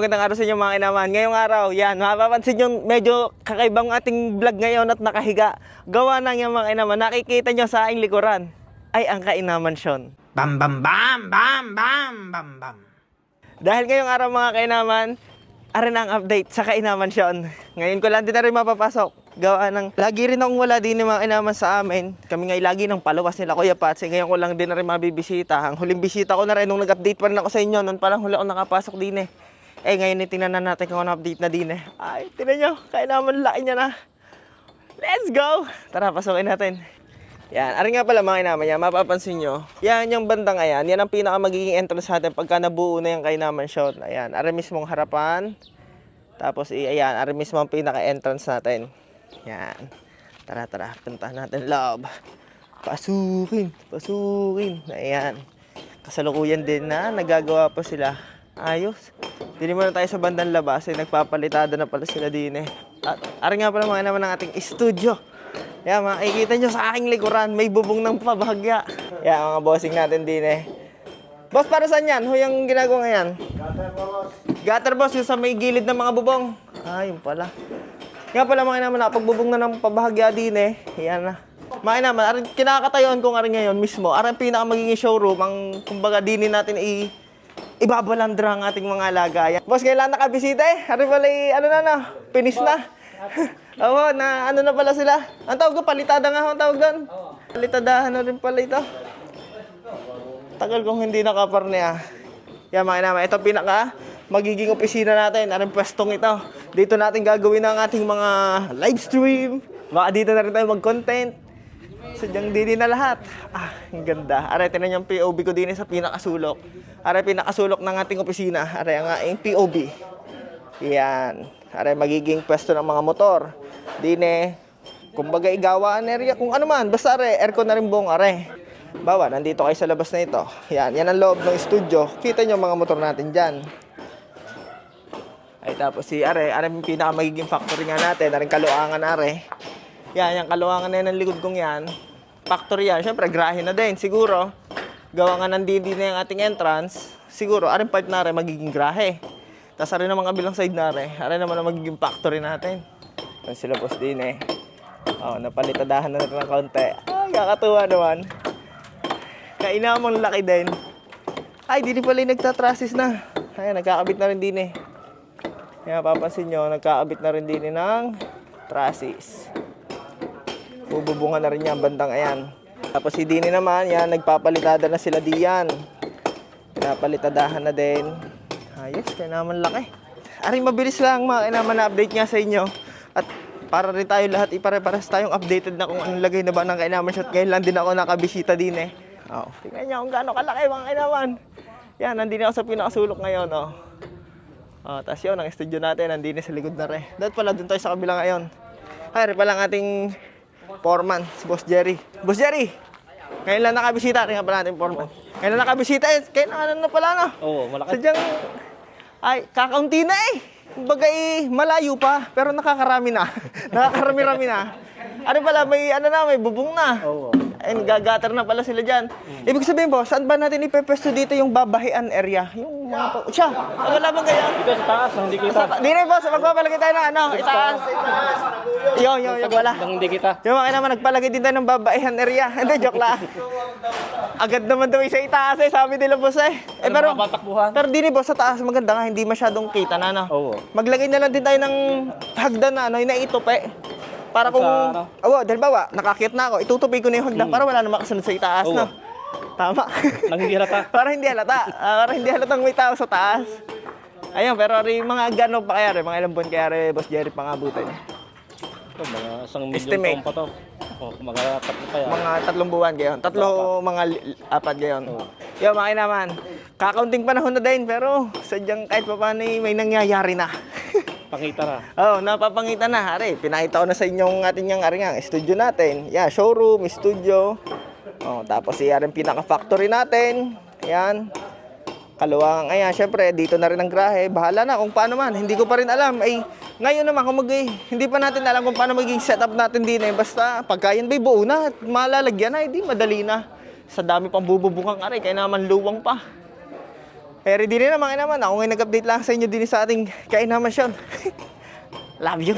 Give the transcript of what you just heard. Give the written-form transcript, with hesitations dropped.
Magandang araw sa inyo mga kinaman. Ngayong araw, yan, mapapansin nyo medyo kakaibang ating vlog ngayon at nakahiga. Gawa na yung mga kinaman. Nakikita nyo sa aking likuran ay ang Kainaman Mansyon. Bam bam bam bam bam bam bam. Dahil ngayong araw mga kainaman, arin ang update sa Kainaman Mansyon. Ngayon ko lang din na rin mapapasok. Gawa ng, lagi rin akong wala din yung mga kainaman sa amin. Kami ngay lagi ng paluwas nila Kuya Patsi. Ngayon ko lang din na rin mabibisita. Ang huling bisita ko na rin nung nag-update pa rin ako sa inyo. Noon palang huli ako nakapasok din eh. Ngayon tingnan na natin kung ano update na din eh. Ay, tingnan nyo, Kainaman laki niya na. Let's go! Tara, pasukin natin. Yan, arin nga pala mga kainaman yan, mapapansin nyo. Yan yung bandang ayan, yan ang pinaka magiging entrance natin pagka nabuo na yung Kainaman Mansyon. Ayan, arin mismong harapan. Tapos, ayan, arin mismo ang pinaka-entrance natin. Yan. Tara, puntahan natin loob. Pasukin. Ayan. Kasalukuyan din na, nagagawa pa sila. Ayos. Dili muna tayo sa bandang labas, nagpapalitada na pala sila din eh. At arin nga pala mga naman ng ating studio. Yan, makikita nyo sa aking likuran, may bubong ng pabahagya. Yan, mga bossing natin din eh. Boss, para saan yan? Yung ginagawa ngayon? Gutter boss, yung sa may gilid ng mga bubong. Yun pala. Nga pala mga naman, pagbubong na ng pabahagya din eh. Yan na. Mga naman, kinakatayon ko nga rin ngayon mismo. Arin pinaka magiging showroom, ang kumbaga dinin natin ibabalandra ang ating mga alaga. Yan. Boss, kailan nakabisita eh. Arin pala finish na. Oo, na ano na pala sila. Ang tawag ko, palitada nga ang tawag doon. Palitadahan na rin pala ito. Tagal kong hindi nakaparne ah. Yan mga naman, ito pinaka magiging opisina natin. Anong pwestong ito. Dito natin gagawin ang ating mga live stream. Baka dito na rin tayo mag-content. Sadyang dini na lahat. Ang ganda. Aray, tinan yung POV ko din sa pinakasulok. Aray, pinakasulok ng ating opisina. Aray, ang ating POV. Yan. Aray, magiging pwesto ng mga motor. Dine, kumbaga igawaan area kung ano man. Basta aray, aircon na rin buong aray. Bawa, nandito kayo sa labas na ito. Yan ang loob ng studio. Kita nyo mga motor natin dyan. Ay tapos si aray yung pinaka magiging factory nga natin. Aray, kaluangan aray. Yan, yung kaluangan na yan ng likod kong yan. Factory yan. Siyempre, grahe na din. Siguro, gawa nga nandito na yung ating entrance. Siguro, aray part na aray magiging grahe. Tapos aray naman kabilang side na aray naman ang magiging factory natin. Yan sila boss din eh. Napalitadahan na natin ng kaunti. Kakatuwa naman. Kainamang laki din. Di pala yung nagtatrasis na. Ayan, nagkakabit na rin din eh. Kaya papansin nyo, nagkakabit na rin din ng trasis. Bububungan na rin yan, bandang ayan. Tapos si Dini naman, yan, nagpapalitada na sila diyan. Pinapalitadahan na din. Ayos, kainaman laki. Aring mabilis lang mga kainaman na update nga sa inyo. At para rin tayo lahat, ipare-pares tayong updated na kung anong lagay na ba ng Kainaman Shot. Ngayon lang din ako nakabisita din eh. Tingnan nyo kung gaano kalaki mga kainaman. Yan, nandini ako sa pinakasulok ngayon. Tapos yun, ang studio natin, nandini sa likod na rin. Dahil pala, dun tayo sa kabila ngayon. Rin pala ang ating foreman, si Boss Jerry. Boss Jerry! Ngayon lang nakabisita, rin nga pala natin foreman. Ngayon lang nakabisita eh, kailangan na pala no? Oo, malaki. Sadyang, kakaunti na eh. Kumbaga malayo pa, pero nakakarami na. Nakakarami-rami na. Pala, may bubong na. Oo. And gagater na pala sila dyan. Ibig sabihin boss, saan ba natin ipepwesto dito yung babahian area? Yung mga siya, wala bang kaya? Dito sa taas, hindi kita. Di rin boss, magpapalagay tayo ng itaas. Yung wala. Hindi kita. Yung mga naman, nagpalagay din tayo ng babahian area. Hindi, joke lang. Agad naman daw sa itaas eh, sabi nila boss eh. Pero di rin boss, sa taas maganda nga, hindi masyadong kita na Oo. Maglagay na lang din tayo ng hagdan na yung naitupi. Para kung, dahil bawa, nakakit na ako, itutupi ko na yung hagdan para wala na makasunod sa itaas na. Tama. Nang hindi halata. Para hindi halata. Para hindi halatang may tao sa taas. Ayun, pero mga gano'n pa kaya mga ilang buwan kaya Boss Jerry pangabutin. Mga 1 milyon Estimate. taon pa to. Mga 3 pa yan. Mga 3 buwan gayon. 4 gayon. Yung mga naman, kakaunting panahon na din, pero sadyang kahit pa paano may nangyayari na. Pakita na. Napapangita na. Pinakita ko na sa inyong ating studio natin. Yan, showroom, studio. Tapos yung pinaka-factory natin. Yan. Kaluwangan. Ayan, syempre, dito na rin ang grahe. Bahala na kung paano man. Hindi ko pa rin alam. Ngayon naman, hindi pa natin alam kung paano magiging setup natin din eh. Basta, pagka yan ba'y buo na at malalagyan na, hindi madali na. Sa dami pang bububukang kaya naman luwang pa. Pero di rin naman, ako ngayon nag-update lang sa inyo din sa ating kainaman siya. Love you.